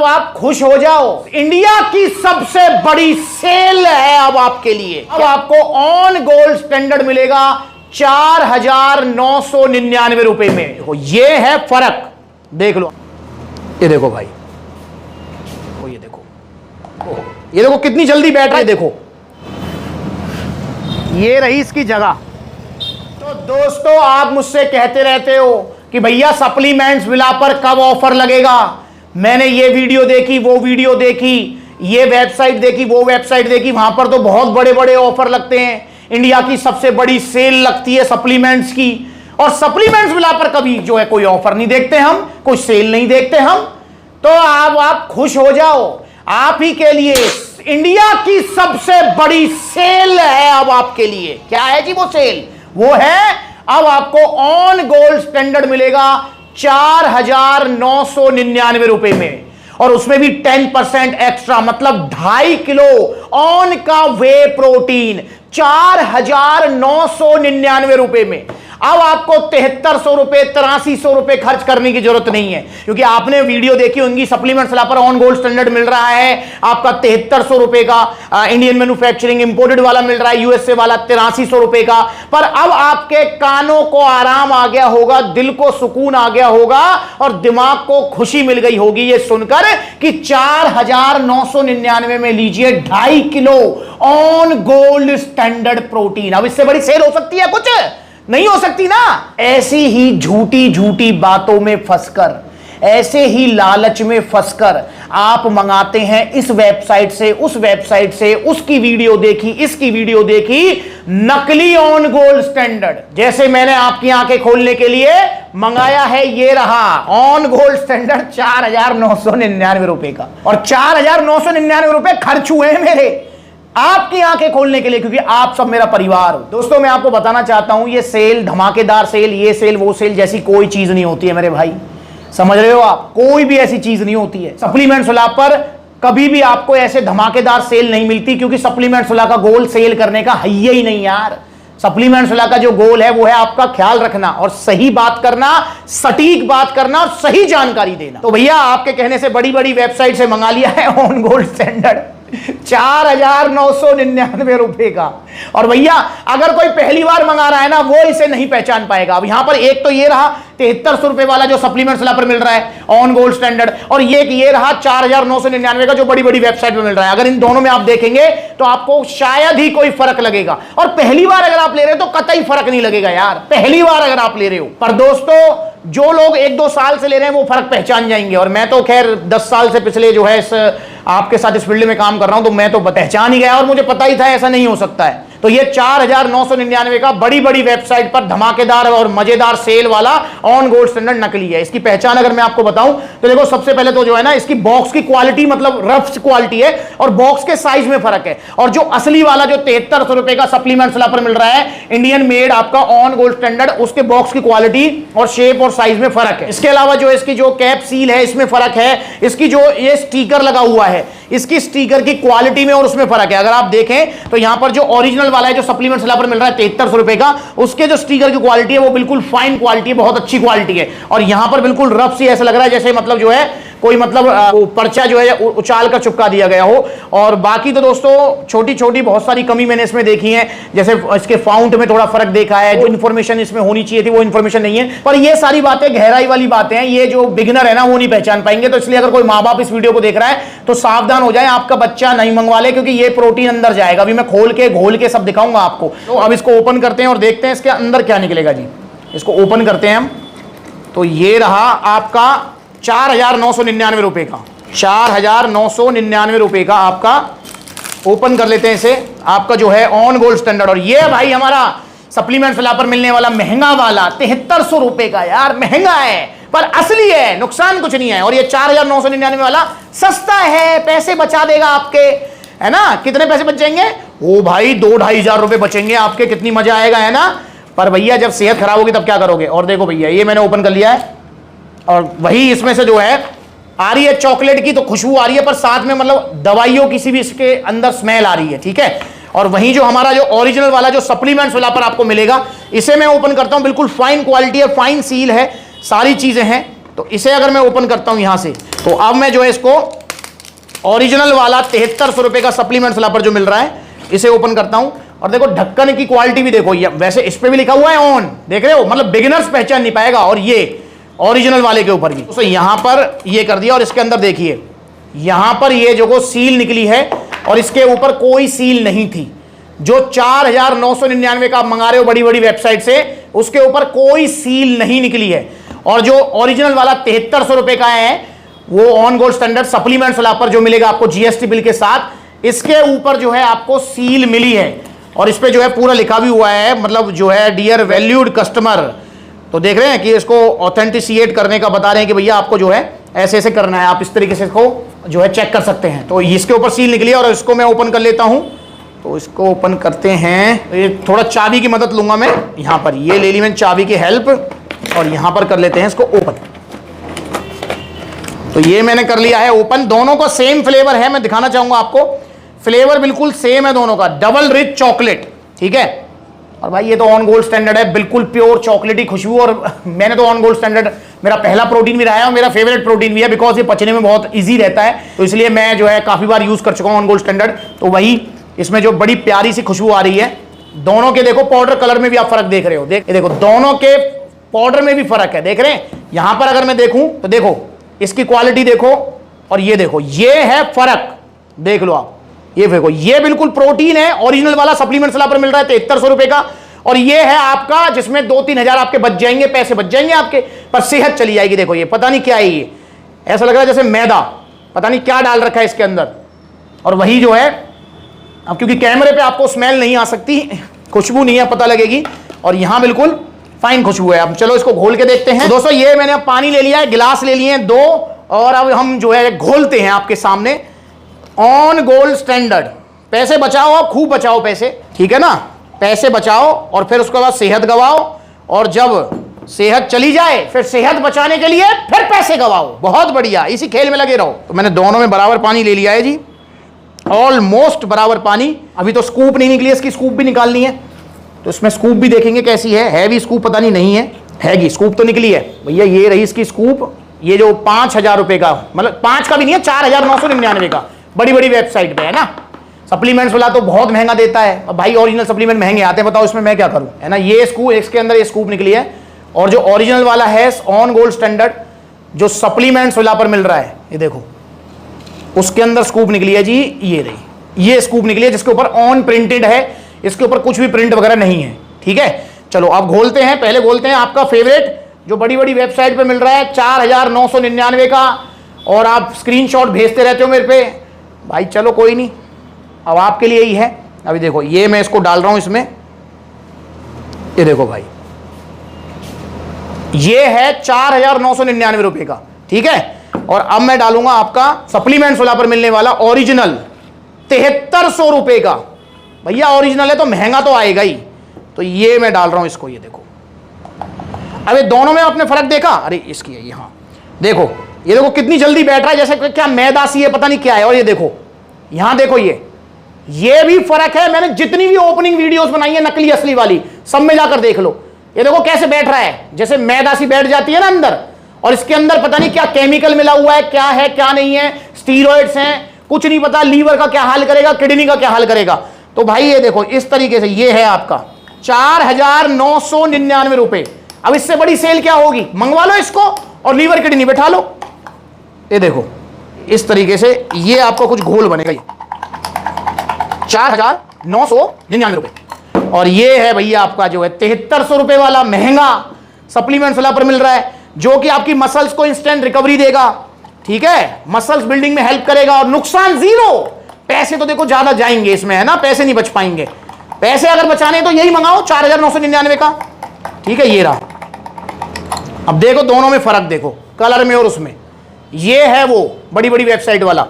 अब आप खुश हो जाओ, इंडिया की सबसे बड़ी सेल है अब आपके लिए। अब आपको ऑन गोल्ड स्टैंडर्ड मिलेगा 4,999 रुपए में। देखो ये है फर्क, देख लो, ये देखो भाई, ये देखो, ये देखो कितनी जल्दी बैठ रहा है, देखो ये रही इसकी जगह। तो दोस्तों आप मुझसे कहते रहते हो कि भैया सप्लीमेंट्स विला पर कब ऑफर लगेगा। मैंने ये वीडियो देखी, वो वीडियो देखी, ये वेबसाइट देखी, वो वेबसाइट देखी, वहां पर तो बहुत बड़े बड़े ऑफर लगते हैं। इंडिया की सबसे बड़ी सेल लगती है सप्लीमेंट्स की, और सप्लीमेंट्स विला पर कभी जो है कोई ऑफर नहीं देखते हम, कोई सेल नहीं देखते हम। तो आप खुश हो जाओ, आप ही के लिए इंडिया की सबसे बड़ी सेल है अब आपके लिए। क्या है जी वो सेल? वो है अब आपको ऑन गोल्ड स्टैंडर्ड मिलेगा 4,999 रुपए में, और उसमें भी 10% एक्स्ट्रा, मतलब 2.5 किलो ऑन का वे प्रोटीन 4,999 रुपए में। अब आपको 7300 रुपए 8300 रुपए खर्च करने की जरूरत नहीं है, क्योंकि आपने वीडियो देखी होंगी सप्लीमेंट्स पर ऑन गोल्ड स्टैंडर्ड मिल रहा है आपका 7300 रुपए का, इंडियन मैन्युफैक्चरिंग इंपोर्टेड वाला मिल रहा है, यूएसए वाला 8300 रुपए का। पर अब आपके कानों को आराम आ गया होगा, दिल को सुकून आ गया होगा, और दिमाग को खुशी मिल गई होगी ये सुनकर कि 4,999 में लीजिए 2.5 kilo on gold standard protein. अब इससे बड़ी सेल हो सकती है? कुछ नहीं हो सकती ना। ऐसी ही झूठी झूठी बातों में फंसकर, ऐसे ही लालच में फंसकर आप मंगाते हैं इस वेबसाइट से, उस वेबसाइट से, उसकी वीडियो देखी, इसकी वीडियो देखी, नकली ऑन गोल्ड स्टैंडर्ड। जैसे मैंने आपकी आंखें खोलने के लिए मंगाया है, ये रहा ऑन गोल्ड स्टैंडर्ड 4,999 रुपए का, और 4,999 रुपए खर्च हुए हैं मेरे आपकी आंखें खोलने के लिए, क्योंकि आप सब मेरा परिवार हो। दोस्तों मैं आपको बताना चाहता हूं, ये सेल, धमाकेदार सेल, ये सेल वो सेल जैसी कोई चीज नहीं होती है मेरे भाई, समझ रहे हो आप? कोई भी ऐसी चीज नहीं होती है। सप्लीमेंट्स विला पर कभी भी आपको ऐसे धमाकेदार सेल नहीं मिलती, क्योंकि सप्लीमेंट्स विला का गोल सेल करने का है ही नहीं यार। सप्लीमेंट्स विला का जो गोल है वो है आपका ख्याल रखना और सही बात करना, सटीक बात करना और सही जानकारी देना। तो भैया आपके कहने से बड़ी बड़ी वेबसाइट से मंगा लिया है ऑन गोल्ड स्टैंडर्ड 4,999 रुपए का। और भैया अगर कोई पहली बार मंगा रहा है ना, वो इसे नहीं पहचान पाएगा। अब यहां पर एक तो ये रहा 7300 रुपए वाला जो सप्लीमेंट्स पर मिल रहा है ऑन गोल्ड स्टैंडर्ड, और ये रहा 4,999 का जो बड़ी बड़ी वेबसाइट पे मिल रहा है। अगर इन दोनों में आप देखेंगे तो आपको शायद ही कोई फर्क लगेगा, और पहली बार अगर आप ले रहे हो तो कतई फर्क नहीं लगेगा यार, पहली बार अगर आप ले रहे हो। पर दोस्तों जो लोग 1-2 साल से ले रहे हैं वो फर्क पहचान जाएंगे, और मैं तो खैर 10 साल से पिछले जो है इस आपके साथ इस फील्ड में काम कर रहा हूं, तो मैं तो पहचान ही गया, और मुझे पता ही था ऐसा नहीं हो सकता है। तो ये 4,999 का बड़ी बड़ी वेबसाइट पर धमाकेदार और मजेदार सेल वाला ऑन गोल्ड स्टैंडर्ड नकली है। इसकी पहचान अगर मैं आपको बताऊं तो देखो, सबसे पहले तो जो है ना, इसकी बॉक्स की क्वालिटी मतलब रफ क्वालिटी है, और बॉक्स के साइज में फर्क है। और जो असली वाला जो 7300 रुपए का सप्लीमेंट्स पर मिल रहा है इंडियन मेड आपका ऑन गोल्ड स्टैंडर्ड, उसके बॉक्स की क्वालिटी और शेप और साइज में फर्क है। इसके अलावा जो इसकी जो कैप सील है इसमें फर्क है, इसकी जो ये स्टिकर लगा हुआ है इसकी स्टिकर की क्वालिटी में और उसमें फर्क है। अगर आप देखें तो यहां पर जो ओरिजिनल वाला है जो सप्लीमेंट्स पर मिल रहा है 7300 रुपए का, उसके जो स्टिकर की क्वालिटी है वो बिल्कुल फाइन क्वालिटी है, बहुत अच्छी क्वालिटी है। और यहां पर बिल्कुल रफ सी ऐसा लग रहा है जैसे मतलब जो है कोई मतलब पर्चा जो है उछाल कर चिपका दिया गया हो। और बाकी तो दोस्तों छोटी छोटी बहुत सारी कमी मैंने इसमें देखी है, जैसे इसके फाउंट में थोड़ा फर्क देखा है, जो इन्फॉर्मेशन इसमें होनी चाहिए थी वो इन्फॉर्मेशन नहीं है। पर ये सारी बातें गहराई वाली बातें हैं, ये जो बिगिनर है ना वो नहीं पहचान पाएंगे। तो इसलिए अगर कोई माँ बाप इस वीडियो को देख रहा है तो सावधान हो जाए, आपका बच्चा नहीं मंगवा ले, क्योंकि ये प्रोटीन अंदर जाएगा। अभी मैं खोल के घोल के सब दिखाऊंगा आपको। तो अब इसको ओपन करते हैं और देखते हैं इसके अंदर क्या निकलेगा जी। इसको ओपन करते हैं हम, तो ये रहा आपका 4,999 रुपए का, 4,999 रुपए का आपका ओपन कर लेते हैं इसे, आपका जो है ऑन गोल्ड स्टैंडर्ड। और ये भाई हमारा सप्लीमेंट्स पर मिलने वाला महंगा वाला 7300 रुपए का, यार महंगा है पर असली है, नुकसान कुछ नहीं है। और ये 4,999 वाला सस्ता है, पैसे बचा देगा आपके, है ना। कितने पैसे बच जाएंगे? ओ भाई 2-2.5 हजार रुपए बचेंगे आपके, कितनी मजा आएगा, है ना। पर भैया जब सेहत खराब होगी तब क्या करोगे। और देखो भैया ये मैंने ओपन कर लिया है, और वही इसमें से जो है आ रही है चॉकलेट की तो खुशबू आ रही है, पर साथ में मतलब दवाइयों की सी भी इसके अंदर स्मेल आ रही है, ठीक है। और वहीं जो हमारा जो ओरिजिनल वाला जो सप्लीमेंट्स वाला पर आपको मिलेगा, इसे मैं ओपन करता हूं, बिल्कुल फाइन क्वालिटी है, फाइन सील है, सारी चीजें हैं। तो इसे अगर मैं ओपन करता हूं यहां से, तो अब मैं जो है इसको ओरिजिनल वाला 7300 रुपए का सप्लीमेंट स्लैपर जो मिल रहा है इसे ओपन करता हूं। और देखो ढक्कन की क्वालिटी भी देखो, ये वैसे इस पे भी लिखा हुआ है ऑन, देख रहे हो, मतलब बिगिनर्स पहचान नहीं पाएगा। और ये ओरिजिनल वाले के ऊपर भी तो यहां पर ये कर दिया। और इसके अंदर देखिए यहां पर ये जो सील निकली है और इसके ऊपर कोई सील नहीं थी। जो 4999 का आप मंगा रहे हो बड़ी बड़ी वेबसाइट से, उसके ऊपर कोई सील नहीं निकली है। और जो ओरिजिनल वाला 7300 रुपए का है वो ऑन गोल्ड स्टैंडर्ड सप्लीमेंट स्लैपर जो मिलेगा आपको जीएसटी बिल के साथ, इसके ऊपर जो है आपको सील मिली है। और इस पे जो है पूरा लिखा भी हुआ है, मतलब जो है डियर वैल्यूड कस्टमर। तो देख रहे हैं कि इसको ऑथेंटिसिएट करने का बता रहे हैं कि भैया आपको जो है ऐसे ऐसे करना है, आप इस तरीके से इसको जो है चेक कर सकते हैं। तो इसके ऊपर सील निकली है और इसको मैं ओपन कर लेता हूं। तो इसको ओपन करते हैं, ये थोड़ा चाबी की मदद लूंगा मैं। यहां पर ये ले ली मैंने चाबी की हेल्प और यहां पर कर लेते हैं इसको ओपन। तो ये मैंने कर लिया है ओपन। दोनों का सेम फ्लेवर है, मैं दिखाना चाहूंगा आपको, फ्लेवर बिल्कुल सेम है दोनों का, डबल रिच चॉकलेट, ठीक है। और भाई ये तो ऑन गोल्ड स्टैंडर्ड है, बिल्कुल प्योर चॉकलेटी खुशबू। और मैंने तो ऑन गोल्ड स्टैंडर्ड मेरा पहला प्रोटीन भी रहा है और मेरा फेवरेट प्रोटीन भी है, बिकॉज ये पचने में बहुत इजी रहता है। तो इसलिए मैं जो है काफी बार यूज कर चुका हूं ऑन गोल्ड स्टैंडर्ड। तो वही इसमें जो बड़ी प्यारी सी खुशबू आ रही है, दोनों के देखो पाउडर कलर में भी आप फर्क देख रहे हो, देखो दोनों के पाउडर में भी फर्क है, देख रहे हैं। यहां पर अगर मैं देखूं तो देखो इसकी क्वालिटी देखो और ये देखो, ये है फर्क, देख लो आप। ये देखो ये बिल्कुल प्रोटीन है, ओरिजिनल वाला सप्लीमेंट स्लैपर मिल रहा है 7300 रुपए का। और ये है आपका जिसमें 2-3 हजार आपके बच जाएंगे, पैसे बच जाएंगे आपके, पर सेहत चली जाएगी। देखो ये पता नहीं क्या है, ये ऐसा लग रहा है जैसे मैदा, पता नहीं क्या डाल रखा है इसके अंदर। और वही जो है अब क्योंकि कैमरे पे आपको स्मेल नहीं आ सकती, खुशबू नहीं है, पता लगेगी। और यहां बिल्कुल फाइन खुशबू है। अब चलो इसको घोल के देखते हैं। तो दोस्तों ये मैंने अब पानी ले लिया है, गिलास ले लिए हैं 2, और अब हम जो है घोलते हैं आपके सामने ऑन गोल्ड स्टैंडर्ड। पैसे बचाओ, खूब बचाओ पैसे, ठीक है ना, पैसे बचाओ और फिर उसके बाद सेहत गवाओ। और जब सेहत चली जाए फिर सेहत बचाने के लिए फिर पैसे गवाओ। बहुत बढ़िया, इसी खेल में लगे रहो। तो मैंने दोनों में बराबर पानी ले लिया है जी, ऑलमोस्ट बराबर पानी। अभी तो स्कूप नहीं निकली, इसकी स्कूप भी निकालनी है। तो इसमें स्कूप भी देखेंगे कैसी है भी स्कूप, पता नहीं है, हैगी स्कूप तो निकली है भैया। ये रही इसकी स्कूप, ये जो 5000 रुपए का, मतलब 5 का भी नहीं है, 4999 का, बड़ी बड़ी वेबसाइट पे है ना। सप्लीमेंट्स वाला तो बहुत महंगा देता है, अब भाई ओरिजिनल सप्लीमेंट महंगे आते हैं, बताओ इसमें मैं क्या करूं, है ना। ये स्कूप, इसके अंदर ये स्कूप निकली है। और जो ओरिजिनल वाला है ऑन गोल्ड स्टैंडर्ड जो सप्लीमेंट्स वाला पर मिल रहा है, ये देखो उसके अंदर स्कूप निकली है जी, ये रही, ये स्कूप निकली है जिसके ऊपर ऑन प्रिंटेड है, इसके ऊपर कुछ भी प्रिंट वगैरह नहीं है, ठीक है। चलो अब घोलते हैं। पहले घोलते हैं आपका फेवरेट जो बड़ी बड़ी वेबसाइट पे मिल रहा है 4999 का, और आप स्क्रीनशॉट भेजते रहते हो मेरे पे भाई। चलो कोई नहीं, अब आपके लिए ही है। अभी देखो ये मैं इसको डाल रहा हूं इसमें, ये देखो भाई, ये है 4999 रुपए का, ठीक है। और अब मैं डालूंगा आपका सप्लीमेंट्स वाला पर मिलने वाला ओरिजिनल 7300 रुपए का। भैया ओरिजिनल है तो महंगा तो आएगा ही। तो ये मैं डाल रहा हूं इसको, ये देखो। अबे दोनों में आपने फर्क देखा, अरे इसकी है यहां देखो, ये देखो कितनी जल्दी बैठ रहा है, जैसे क्या मैदा सी है, पता नहीं क्या है। और ये देखो यहां देखो, ये भी फर्क है। मैंने जितनी भी ओपनिंग वीडियोस बनाई है नकली असली वाली, सब में जाकर देख लो। ये देखो कैसे बैठ रहा है, जैसे मैदा सी बैठ जाती है ना अंदर। और इसके अंदर पता नहीं क्या केमिकल मिला हुआ है, क्या है क्या नहीं है, स्टीरॉइड्स हैं, कुछ नहीं पता। लीवर का क्या हाल करेगा, किडनी का क्या हाल करेगा। तो भाई ये देखो इस तरीके से, ये है आपका 4999 रुपए। अब इससे बड़ी सेल क्या होगी, मंगवा लो इसको और लीवर किडनी बैठा लो। ये देखो इस तरीके से ये आपको कुछ घोल बनेगा, ये 4999 रुपए। और ये है भैया आपका जो है 7300 रुपए वाला महंगा सप्लीमेंट्स वाला पर मिल रहा है, जो कि आपकी मसल्स को इंस्टेंट रिकवरी देगा, ठीक है, मसल्स बिल्डिंग में हेल्प करेगा और नुकसान जीरो। पैसे तो देखो ज्यादा जाएंगे इसमें, है ना, पैसे नहीं बच पाएंगे। पैसे अगर बचाने तो यही मंगाओ 4999 का, ठीक है। ये रहा। अब देखो दोनों में फर्क देखो, कलर में और उसमें। ये है वो बड़ी बड़ी वेबसाइट वाला,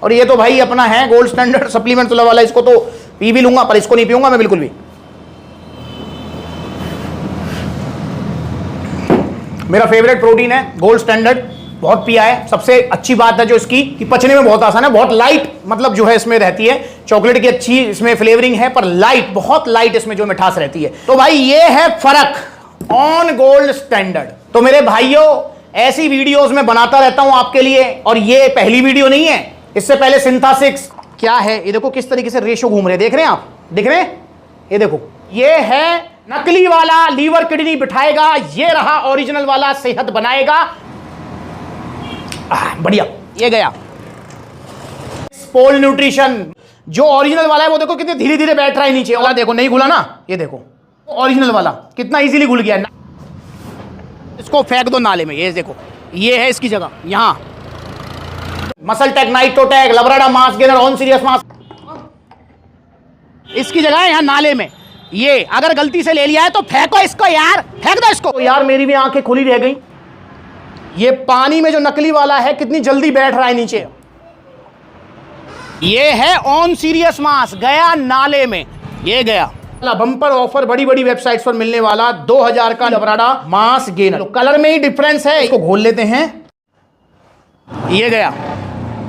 और ये तो भाई अपना है गोल्ड स्टैंडर्ड सप्लीमेंट वाला। इसको तो पी भी लूंगा, पर इसको नहीं पीऊंगा मैं बिल्कुल भी। मेरा फेवरेट प्रोटीन है गोल्ड स्टैंडर्ड, बहुत पिया है। सबसे अच्छी बात है जो इसकी कि पचने में बहुत आसान है, बहुत लाइट, मतलब जो है इसमें रहती है। चॉकलेट की अच्छी इसमें फ्लेवरिंग है, पर लाइट, बहुत लाइट इसमें जो मिठास रहती है। तो भाई ये है फर्क ऑन गोल्ड स्टैंडर्ड। तो मेरे भाइयों ऐसी वीडियोस में बनाता रहता हूं आपके लिए, और ये पहली वीडियो नहीं है, इससे पहले सिंथेसिस क्या है ये देखो किस तरीके से रेशो घूम रहे हैं, देख रहे हैं आप, दिख रहे हैं, ये देखो, ये है नकली वाला लीवर किडनी बिठाएगा, ये रहा ओरिजिनल वाला सेहत बनाएगा। बढ़िया, ये गया स्पोल न्यूट्रिशन। जो ओरिजिनल वाला है वो देखो कितने धीरे धीरे बैठ रहा है नीचे, और देखो नहीं घुला ना, ये देखो ओरिजिनल वाला कितना इजीली घुल गया। इसको फेंक दो नाले में, ये देखो ये है इसकी जगह, यहां muscle tech, nitrotech, Labrada mass gainer, ON serious mass, इसकी जगह है यहां नाले में। ये अगर गलती से ले लिया है तो फेंको इसको यार, फेंक दो इसको यार। मेरी भी आंखें खुली रह गई। ये पानी में जो नकली वाला है कितनी जल्दी बैठ रहा है नीचे। ये है ऑन सीरियस मास, गया नाले में, ये गया। बम्पर ऑफर बड़ी बड़ी वेबसाइट्स पर मिलने वाला 2000 का लबराडा मास गेनर, कलर में ही डिफरेंस है, इसको घोल लेते हैं। ये गया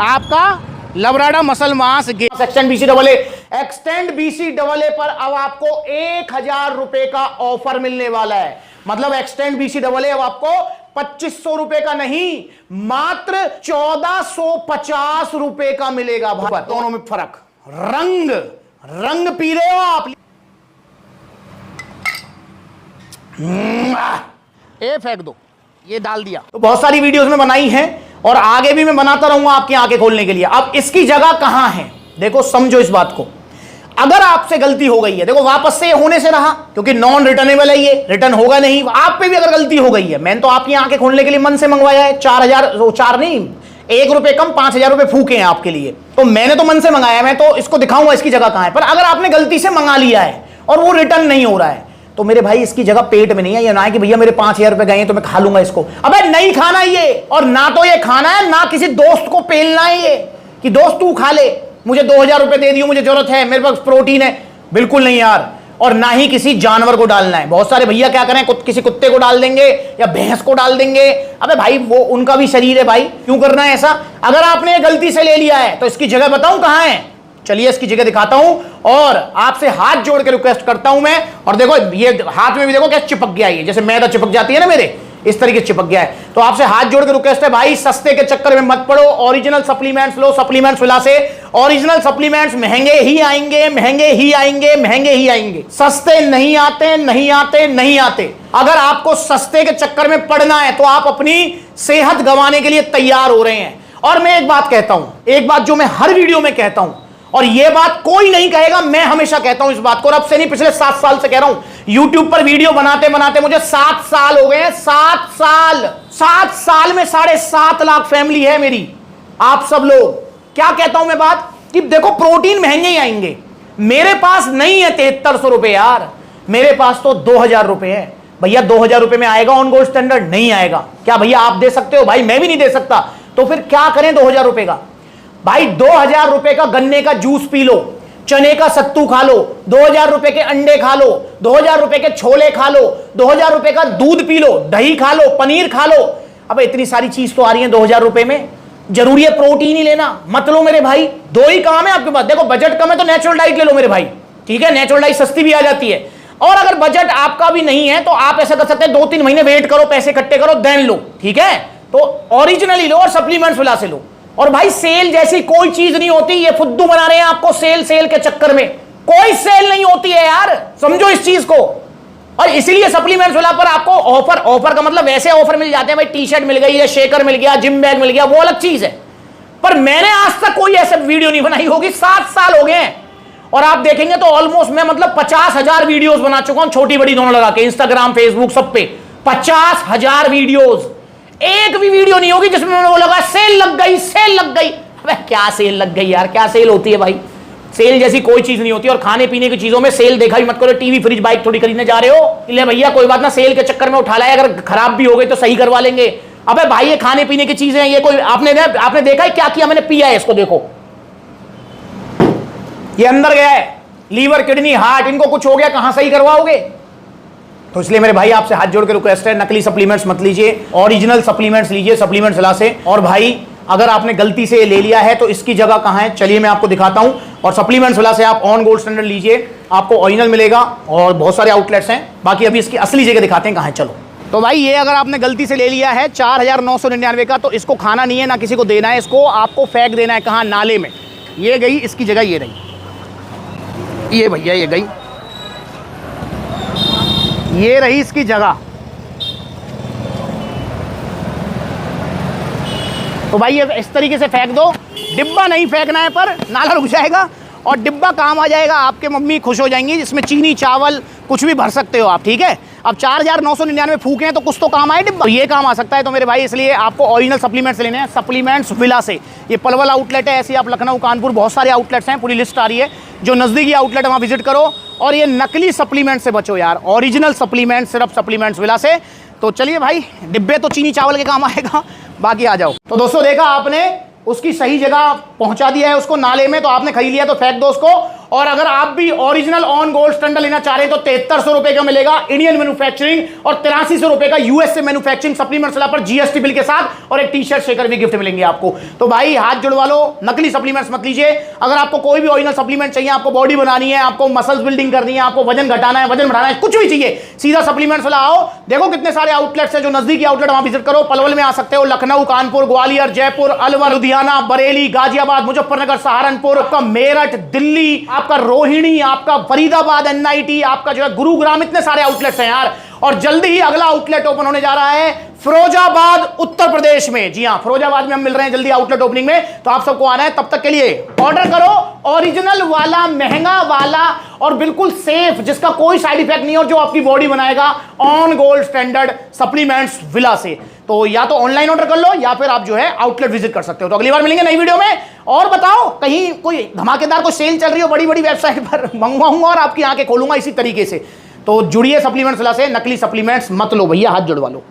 आपका लबराडा muscle mass gainer. Extend BC double A, extend BC double A पर अब आपको 1000 रुपए का ऑफर मिलने वाला है। मतलब एक्सटेंड बीसी डबल ए अब आपको 2500 रुपए का नहीं, मात्र 1450 रुपए का मिलेगा। दोनों में फर्क, रंग पी रहे हो आप। ये फेंक दो, ये डाल दिया। तो बहुत सारी वीडियोस में बनाई है और आगे भी मैं बनाता रहूंगा आपकी आंखें खोलने के लिए। अब इसकी जगह कहां है, देखो समझो इस बात को। अगर आपसे गलती हो गई है, देखो वापस से होने से रहा, क्योंकि नॉन रिटर्नेबल है, ये रिटर्न होगा नहीं। आप पे भी अगर गलती हो गई है, मैंने तो आपकी आंखें खोलने के लिए मन से मंगवाया है, 4 नहीं, 1 रुपए कम 5000 रुपए फूके हैं आपके लिए, तो मैंने तो मन से मंगाया, मैं तो इसको दिखाऊंगा इसकी जगह कहां है। पर अगर आपने गलती से मंगा लिया है और वो रिटर्न नहीं हो रहा है, तो मेरे भाई इसकी जगह पेट में नहीं है। ये ना है कि भैया मेरे 5000 रुपए गए हैं तो मैं खा लूंगा इसको। अबे नहीं खाना ये, और ना तो ये खाना है, ना किसी दोस्त को पेलना है ये कि दोस्त तू खा ले, मुझे 2000 रुपए दे दियो, मुझे जरूरत है, मेरे पास प्रोटीन है। बिल्कुल नहीं यार। और ना ही किसी जानवर को डालना है। बहुत सारे भैया क्या करें, किसी कुत्ते को डाल देंगे या भैंस को डाल देंगे। अबे भाई वो उनका भी शरीर है भाई, क्यों करना है ऐसा। अगर आपने गलती से ले लिया है तो इसकी जगह बताऊं कहां है, चलिए इसकी जगह दिखाता हूं और आपसे हाथ जोड़ के रिक्वेस्ट करता हूं मैं। और देखो ये हाथ में भी देखो क्या चिपक गया, ये जैसे मैदा चिपक जाती है ना मेरे, इस तरीके से चिपक गया है। तो आपसे हाथ जोड़ के रिक्वेस्ट है भाई, सस्ते के चक्कर में मत पड़ो, ओरिजिनल सप्लीमेंट्स लो। सप्लीमेंट्स विला से ओरिजिनल सप्लीमेंट्स महंगे ही आएंगे, महंगे ही आएंगे, महंगे ही आएंगे। सस्ते नहीं आते, नहीं आते, नहीं आते। अगर आपको सस्ते के चक्कर में पड़ना है तो आप अपनी सेहत गंवाने के लिए तैयार हो रहे हैं। और मैं एक बात कहता हूं, एक बात जो मैं हर वीडियो में कहता हूं, और यह बात कोई नहीं कहेगा, मैं हमेशा कहता हूं इस बात को, और अब से नहीं पिछले 7 साल से कह रहा हूं। YouTube पर वीडियो बनाते बनाते मुझे 7 साल हो गए हैं। 7 साल, 7 साल में 7.5 लाख फैमिली है मेरी। आप सब लोग, क्या कहता हूं मैं बात कि देखो प्रोटीन महंगे ही आएंगे। मेरे पास नहीं है 7300 रुपए यार, मेरे पास तो 2000 रुपए है। भैया 2000 रुपए में आएगा ऑन गोल्ड स्टैंडर्ड? नहीं आएगा। क्या भैया आप दे सकते हो? भाई मैं भी नहीं दे सकता। तो फिर क्या करें 2000 रुपए का? भाई 2000 रुपए का गन्ने का जूस पी लो, चने का सत्तू खा लो, 2000 रुपए के अंडे खा लो, 2000 रुपए के छोले खा लो, 2000 रुपए का दूध पी लो, दही खा लो, पनीर खा लो। अब इतनी सारी चीज तो आ रही है 2000 रुपए में, जरूरी है प्रोटीन ही लेना? मत लो मेरे भाई, 2 ही काम है आपके पास। देखो बजट कम है तो नेचुरल डाइट ले लो मेरे भाई, ठीक है, नेचुरल डाइट सस्ती भी आ जाती है। और अगर बजट आपका भी नहीं है तो आप ऐसा कर सकते हैं, 2-3 महीने वेट करो, पैसे इकट्ठे करो, देन लो, ठीक है। तो ओरिजिनली लो और सप्लीमेंट्स विला से लो। और भाई सेल जैसी कोई चीज नहीं होती, ये फुद्दू बना रहे हैं आपको सेल के चक्कर में। कोई सेल नहीं होती है यार, समझो इस चीज को। और इसीलिए सप्लीमेंट्स वाला पर आपको ऑफर का मतलब वैसे ऑफर मिल जाते हैं भाई, टी शर्ट मिल गई या शेकर मिल गया, जिम बैग मिल गया, वो अलग चीज है। पर मैंने आज तक कोई ऐसा वीडियो नहीं बनाई होगी, 7 साल हो गए हैं। और आप देखेंगे तो ऑलमोस्ट मैं मतलब 50,000 वीडियोस बना चुका हूं, छोटी बड़ी दोनों लगा के, इंस्टाग्राम फेसबुक सब पे 50,000 वीडियोस। एक भी वीडियो नहीं होगी जिसमें मैंने बोला सेल लग गई, सेल लग गई। अबे क्या सेल लग गई यार, क्या सेल होती है भाई? सेल जैसी कोई चीज नहीं होती। और खाने पीने की चीजों में सेल देखा ही मत करो। टीवी फ्रिज बाइक थोड़ी खरीदने जा रहे हो, ले भैया कोई बात ना, सेल के चक्कर में उठा लाए, अगर खराब भी हो गई तो सही करवा लेंगे। अबे भाई ये खाने पीने की चीजें हैं, ये कोई आपने देखा है क्या किया मैंने? पिया है इसको, देखो ये अंदर गया है, लीवर किडनी हार्ट, इनको कुछ हो गया, कहां सही करवाओगे? तो इसलिए मेरे भाई आपसे हाथ जोड़ के रिक्वेस्ट है, नकली सप्लीमेंट्स मत लीजिए, ओरिजिनल सप्लीमेंट्स लीजिए सप्लीमेंट्स विला से। और भाई अगर आपने गलती से ले लिया है तो इसकी जगह कहां है, चलिए मैं आपको दिखाता हूं। और सप्लीमेंट्स विला से आप ऑन गोल्ड स्टैंडर्ड लीजिए, आपको ओरिजिनल मिलेगा और बहुत सारे आउटलेट्स हैं। बाकी अभी इसकी असली जगह दिखाते हैं कहां है, चलो। तो भाई ये अगर आपने गलती से ले लिया है 4,999 का, तो इसको खाना नहीं है, ना किसी को देना है, इसको आपको फेंक देना है। कहाँ? नाले में। ये गई, इसकी जगह ये रही, ये भैया ये गई, ये रही इसकी जगह। तो भाई ये इस तरीके से फेंक दो, डिब्बा नहीं फेंकना है पर नाला रुक जाएगा और डिब्बा काम आ जाएगा, आपके मम्मी खुश हो जाएंगी। जिसमें चीनी चावल कुछ भी भर सकते हो आप, ठीक है। अब 4,999 फूके हैं तो कुछ तो काम आए डिब्बा, ये काम आ सकता है। तो मेरे भाई इसलिए आपको ओरिजिनल सप्लीमेंट्स लेने हैं, सप्लीमेंट्स विला से। ये पलवल आउटलेट है, ऐसे आप लखनऊ कानपुर बहुत सारे आउटलेट्स हैं, पूरी लिस्ट आ रही है। जो नज़दीकी आउटलेट है वहाँ विजिट करो और ये नकली सप्लीमेंट से बचो यार, ओरिजिनल सप्लीमेंट सिर्फ सप्लीमेंट्स विला से। तो चलिए भाई, डिब्बे तो चीनी चावल के काम आएगा, बाकी आ जाओ। तो दोस्तों देखा आपने, उसकी सही जगह पहुंचा दिया है उसको नाले में, तो आपने खरीद लिया तो फेंक दो उसको। और अगर आप भी ओरिजिनल ऑन गोल्ड स्टैंडर्ड लेना चाह रहे हैं तो 7300 रुपए का मिलेगा इंडियन मैन्युफैक्चरिंग और 8300 रुपए का यूएसए मैन्युफैक्चरिंग सप्लीमेंट पर जीएसटी बिल के साथ, और एक टी शर्ट शेकर भी गिफ्ट मिलेंगे आपको। तो भाई हाथ जुड़वा लो, नकली सप्लीमेंट्स मत लीजिए। अगर आपको कोई भी ओरिजिनल सप्लीमेंट चाहिए, आपको बॉडी बनानी है, आपको मसल्स बिल्डिंग करनी है, आपको वजन घटाना है, वजन बढ़ाना है, कुछ भी चाहिए, सीधा सप्लीमेंट्स वाला आओ। देखो कितने सारे आउटलेट्स हैं, जो नजदीकी आउटलेट वहां विजिट करो। पलवल में आ सकते हो, लखनऊ, कानपुर, ग्वालियर, जयपुर, अलवर, लुधियाना, बरेली, गाजियाबाद, मुजफ्फरनगर, सहारनपुर, आपका मेरठ, दिल्ली, आपका रोहिणी, आपका फरीदाबाद, एनआईटी, आपका जो है गुरुग्राम, इतने सारे आउटलेट्स हैं यार। और जल्दी ही अगला आउटलेट ओपन होने जा रहा है फिरोजाबाद, उत्तर प्रदेश में। जी हां, फिरोजाबाद में हम मिल रहे हैं जल्दी आउटलेट ओपनिंग में, तो आप सबको आना है। तब तक के लिए ऑर्डर करो ओरिजिनल वाला, महंगा वाला और बिल्कुल सेफ, जिसका कोई साइड इफेक्ट नहीं और जो आपकी बॉडी बनाएगा, on gold standard supplements villa से। तो या तो ऑनलाइन ऑर्डर कर लो या फिर आप जो है आउटलेट विजिट कर सकते हो। तो अगली बार मिलेंगे नई वीडियो में। और बताओ, कहीं कोई धमाकेदार कोई सेल चल रही हो बड़ी बड़ी वेबसाइट पर, मंगवाऊंगा और आपकी आंखें खोलूंगा इसी तरीके से। तो जुड़िए सप्लीमेंट्स विला से, नकली सप्लीमेंट्स मत लो भैया, हाथ जुड़वा लो।